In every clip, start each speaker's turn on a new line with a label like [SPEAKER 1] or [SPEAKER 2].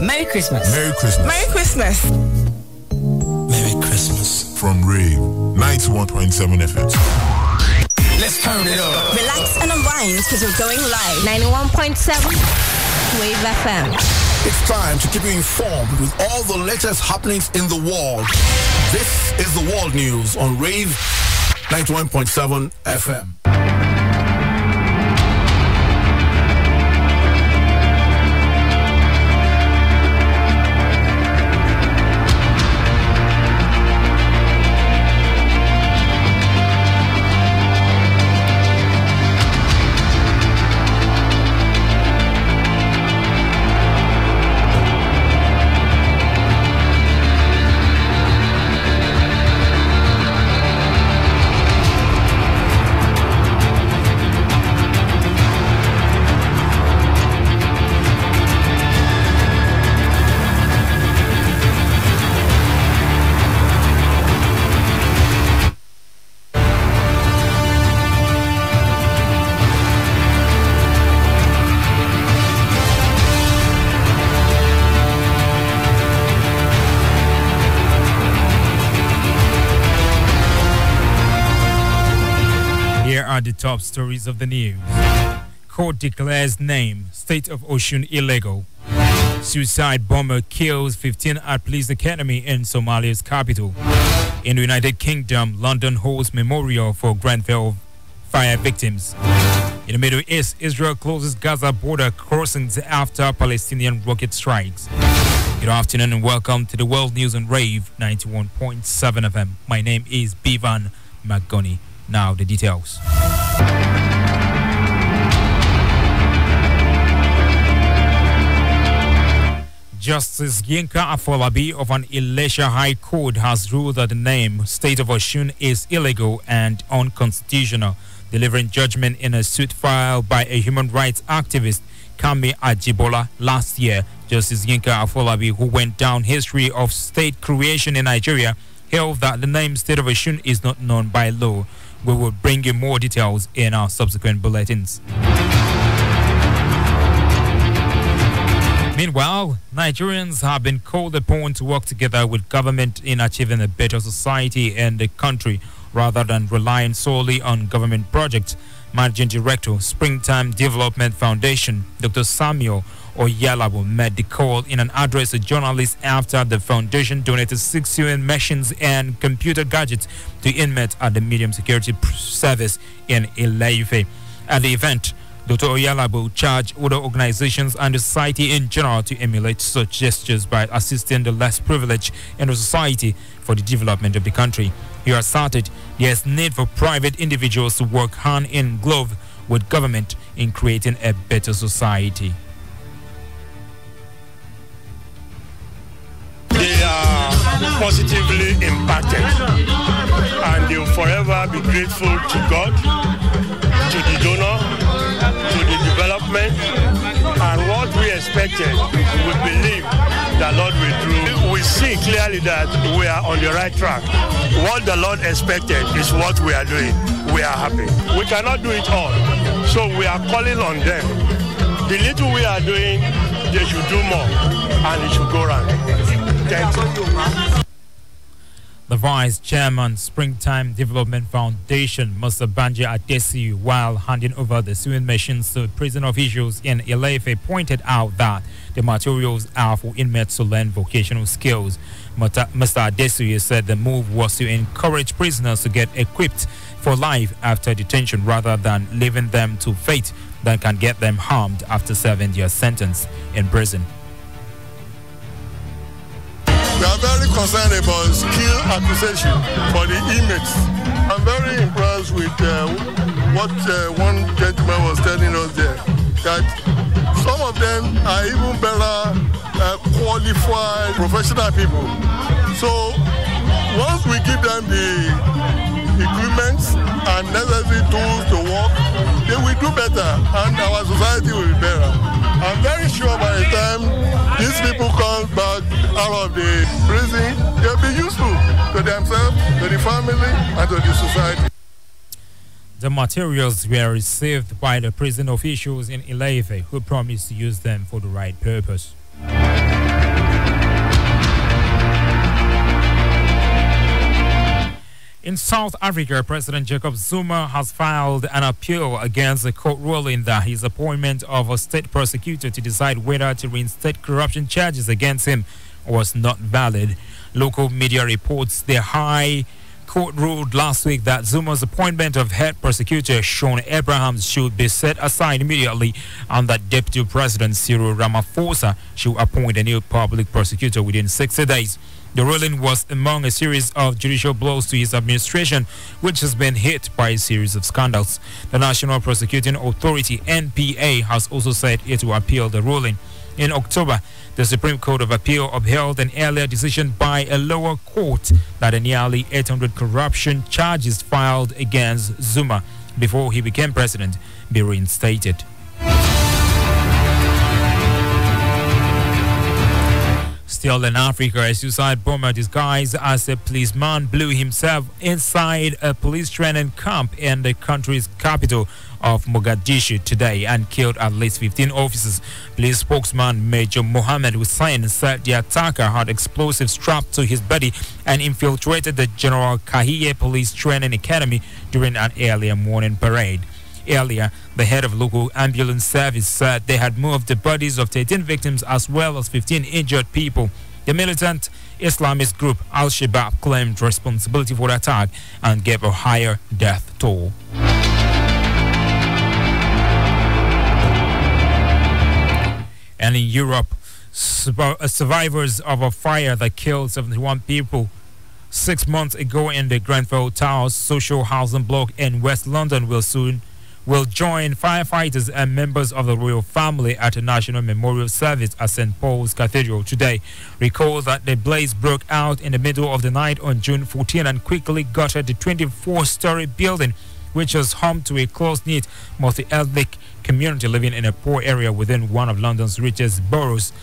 [SPEAKER 1] Merry Christmas.
[SPEAKER 2] Merry Christmas.
[SPEAKER 3] Merry Christmas.
[SPEAKER 4] Merry Christmas.
[SPEAKER 2] From Rave 91.7 FM.
[SPEAKER 4] Let's turn it up.
[SPEAKER 3] Relax and unwind because we're going live.
[SPEAKER 5] 91.7 Wave FM.
[SPEAKER 4] It's time to keep you informed with all the latest happenings in the world. This is the world news on Rave 91.7 FM.
[SPEAKER 6] Are the top stories of the news. Court declares name State of Osun illegal. Suicide bomber kills 15 at police academy in Somalia's capital. In the United Kingdom, London holds memorial for Grenfell fire victims. In the Middle East, Israel closes Gaza border crossings after Palestinian rocket strikes. Good afternoon and welcome to the World News on Rave 91.7 FM. My name is Beevan Magoni. Now the details. Justice Yinka Afolabi of an Ilesha High Court has ruled that the name State of Osun is illegal and unconstitutional, delivering judgment in a suit filed by a human rights activist, Kami Ajibola, last year. Justice Yinka Afolabi, who went down history of state creation in Nigeria, held that the name State of Osun is not known by law. We will bring you more details in our subsequent bulletins. Meanwhile, Nigerians have been called upon to work together with government in achieving a better society in the country rather than relying solely on government projects. Managing Director, Springtime Development Foundation, Dr. Samuel Oyalabo, made the call in an address to journalists after the foundation donated 6 sewing machines and computer gadgets to inmates at the Medium Security Service in Ile-Ife. At the event, Dr. Oyalabo charged other organizations and the society in general to emulate such gestures by assisting the less privileged in the society for the development of the country. He asserted there is need for private individuals to work hand in glove with government in creating a better society.
[SPEAKER 7] They are positively impacted and they will forever be grateful to God, to the donor, to the development, and what we expected, we believe that Lord will do. We see clearly that we are on the right track. What the Lord expected is what we are doing. We are happy. We cannot do it all, so we are calling on them. The little we are doing, they should do more, and it should go round. Thank you.
[SPEAKER 6] The Vice Chairman, Springtime Development Foundation, Mr. Banji Adesi, while handing over the sewing machines to prison officials in Ile-Ife, pointed out that the materials are for inmates to learn vocational skills. Mr. Adesi said the move was to encourage prisoners to get equipped for life after detention rather than leaving them to fate that can get them harmed after serving their sentence in prison.
[SPEAKER 8] We are very concerned about skill acquisition for the inmates. I'm very impressed with what one gentleman was telling us there, that some of them are even better qualified professional people. So once we give them the equipment and necessary tools to work, they will do better and our society will be better. I'm very sure by the time these people come back out of the prison, they'll be useful to themselves, to the family, and to the society.
[SPEAKER 6] The materials were received by the prison officials in Ile-Ife, who promised to use them for the right purpose. In South Africa, President Jacob Zuma has filed an appeal against the court ruling that his appointment of a state prosecutor to decide whether to reinstate corruption charges against him was not valid. Local media reports the High Court ruled last week that Zuma's appointment of head prosecutor Sean Abrahams should be set aside immediately and that Deputy President Cyril Ramaphosa should appoint a new public prosecutor within 60 days. The ruling was among a series of judicial blows to his administration, which has been hit by a series of scandals. The National Prosecuting Authority, NPA, has also said it will appeal the ruling. In October, the Supreme Court of Appeal upheld an earlier decision by a lower court that the nearly 800 corruption charges filed against Zuma before he became president be reinstated. Still in Africa, a suicide bomber disguised as a policeman blew himself inside a police training camp in the country's capital of Mogadishu today and killed at least 15 officers. Police spokesman Major Mohammed Hussein said the attacker had explosives strapped to his body and infiltrated the General Kahiye Police Training Academy during an earlier morning parade. Earlier, the head of local ambulance service said they had moved the bodies of 13 victims as well as 15 injured people. The militant Islamist group Al-Shabaab claimed responsibility for the attack and gave a higher death toll. And in Europe, survivors of a fire that killed 71 people 6 months ago in the Grenfell Towers social housing block in West London will join firefighters and members of the royal family at a national memorial service at St. Paul's Cathedral today. Recall that the blaze broke out in the middle of the night on June 14 and quickly gutted the 24-story building, which was home to a close-knit multi-ethnic community living in a poor area within one of London's richest boroughs,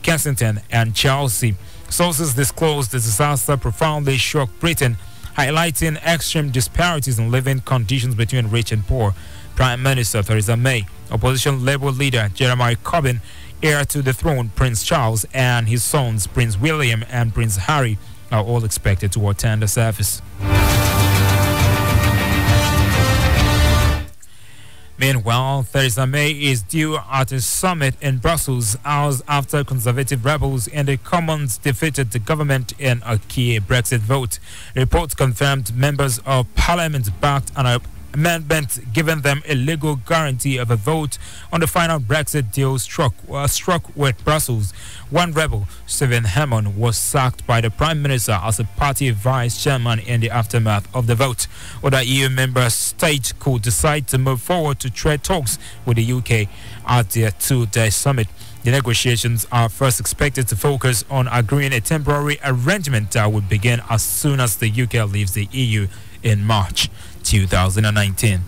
[SPEAKER 6] Kensington and Chelsea. Sources disclosed the disaster profoundly shocked Britain, highlighting extreme disparities in living conditions between rich and poor. Prime Minister Theresa May, opposition Labour leader Jeremy Corbyn, heir to the throne Prince Charles, and his sons Prince William and Prince Harry are all expected to attend the service. Meanwhile, Theresa May is due at a summit in Brussels hours after Conservative rebels in the Commons defeated the government in a key Brexit vote. Reports confirmed members of Parliament backed an amendment giving them a legal guarantee of a vote on the final Brexit deal struck with Brussels. One rebel, Stephen Hammond, was sacked by the Prime Minister as a party vice chairman in the aftermath of the vote. Other EU member states could decide to move forward to trade talks with the UK at their two-day summit. The negotiations are first expected to focus on agreeing a temporary arrangement that would begin as soon as the UK leaves the EU in March 2019.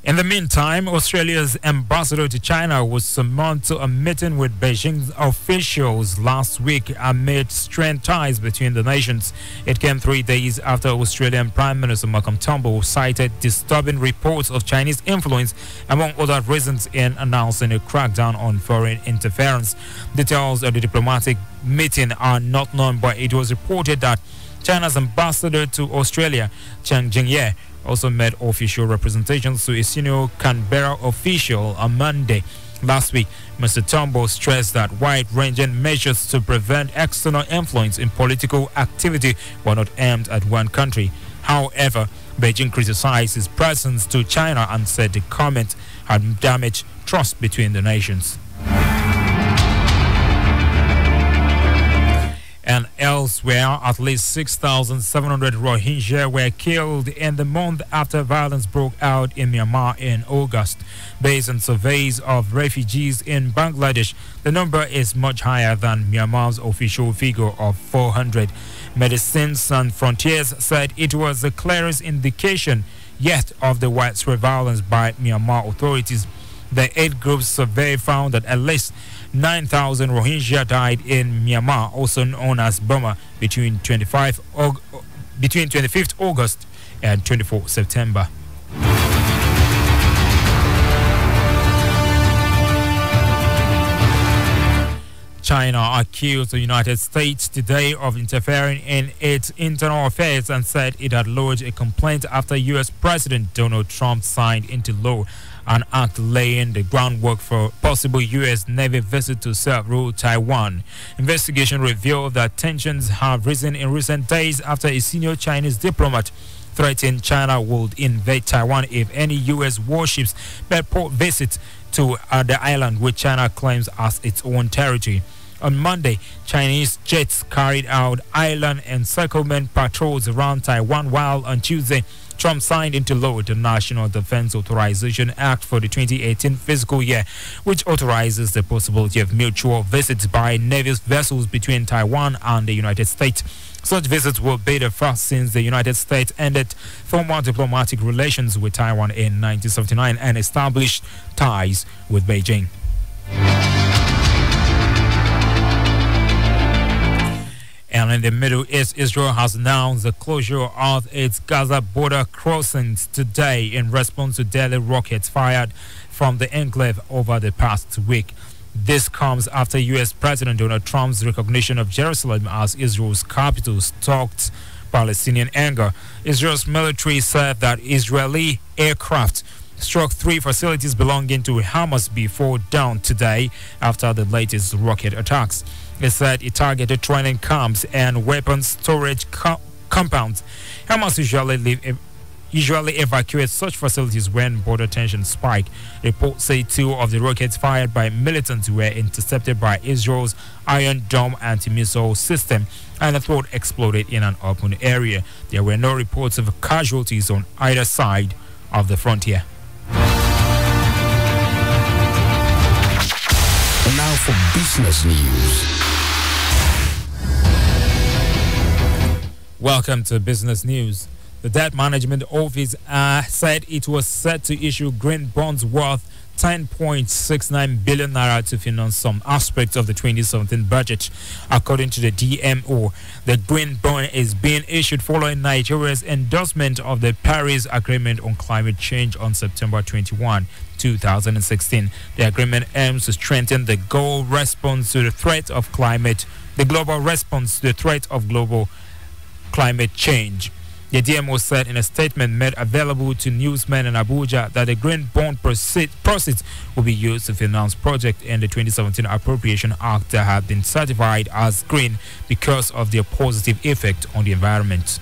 [SPEAKER 6] In the meantime, Australia's ambassador to China was summoned to a meeting with Beijing's officials last week amid strained ties between the nations. It came 3 days after Australian Prime Minister Malcolm Turnbull cited disturbing reports of Chinese influence, among other reasons, in announcing a crackdown on foreign interference. Details of the diplomatic meeting are not known, but it was reported that China's ambassador to Australia, Chang Jingye, also made official representations to a senior Canberra official on Monday. Last week, Mr. Turnbull stressed that wide-ranging measures to prevent external influence in political activity were not aimed at one country. However, Beijing criticized his presence to China and said the comment had damaged trust between the nations. And elsewhere, at least 6,700 Rohingya were killed in the month after violence broke out in Myanmar in August. Based on surveys of refugees in Bangladesh, the number is much higher than Myanmar's official figure of 400. Medicines Sans Frontiers said it was the clearest indication yet of the widespread violence by Myanmar authorities. The 8 groups survey found that at least 9,000 Rohingya died in Myanmar, also known as Burma, between 25th August and 24th September. China accused the United States today of interfering in its internal affairs and said it had lodged a complaint after U.S. President Donald Trump signed into law an act laying the groundwork for possible U.S. Navy visit to self-rule Taiwan. Investigation revealed that tensions have risen in recent days after a senior Chinese diplomat threatened China would invade Taiwan if any U.S. warships made port visits to the island, which China claims as its own territory. On Monday, Chinese jets carried out island encirclement patrols around Taiwan, while on Tuesday, Trump signed into law the National Defense Authorization Act for the 2018 fiscal year, which authorizes the possibility of mutual visits by Navy vessels between Taiwan and the United States. Such visits will be the first since the United States ended formal diplomatic relations with Taiwan in 1979 and established ties with Beijing. And in the Middle East, Israel has announced the closure of its Gaza border crossings today in response to deadly rockets fired from the enclave over the past week. This comes after U.S. President Donald Trump's recognition of Jerusalem as Israel's capital stoked Palestinian anger. Israel's military said that Israeli aircraft struck 3 facilities belonging to Hamas before dawn today after the latest rocket attacks. It said it targeted training camps and weapons storage compounds. Hamas usually evacuates such facilities when border tensions spike. Reports say 2 of the rockets fired by militants were intercepted by Israel's Iron Dome anti-missile system, and a third exploded in an open area. There were no reports of casualties on either side of the frontier.
[SPEAKER 4] And now for business news.
[SPEAKER 6] Welcome to Business News. The Debt Management Office said it was set to issue green bonds worth 10.69 billion naira to finance some aspects of the 2017 budget. According to the DMO, the green bond is being issued following Nigeria's endorsement of the Paris Agreement on Climate Change on September 21, 2016. The agreement aims to strengthen the global response to the threat of climate climate change. The DMO said in a statement made available to newsmen in Abuja that the green bond proceeds will be used to finance projects in the 2017 Appropriation Act that have been certified as green because of their positive effect on the environment.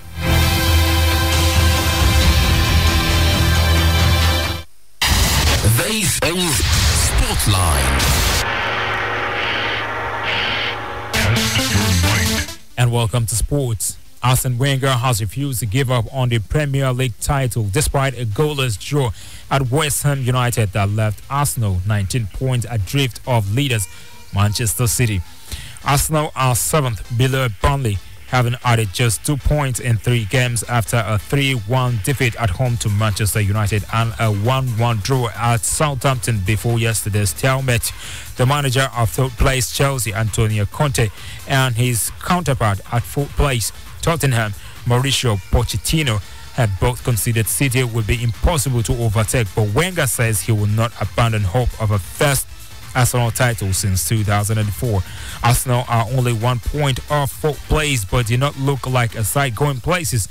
[SPEAKER 4] This is Spotlight.
[SPEAKER 6] And welcome to sports. Arsene Wenger has refused to give up on the Premier League title despite a goalless draw at West Ham United that left Arsenal 19 points adrift of leaders Manchester City. Arsenal are 7th below Burnley, having added just 2 points in 3 games after a 3-1 defeat at home to Manchester United and a 1-1 draw at Southampton before yesterday's stalemate. The manager of 3rd place Chelsea, Antonio Conte, and his counterpart at 4th place Tottenham, Mauricio Pochettino, had both considered City would be impossible to overtake, but Wenger says he will not abandon hope of a first Arsenal title since 2004. Arsenal are only 1 point off 4th place, but do not look like a side going places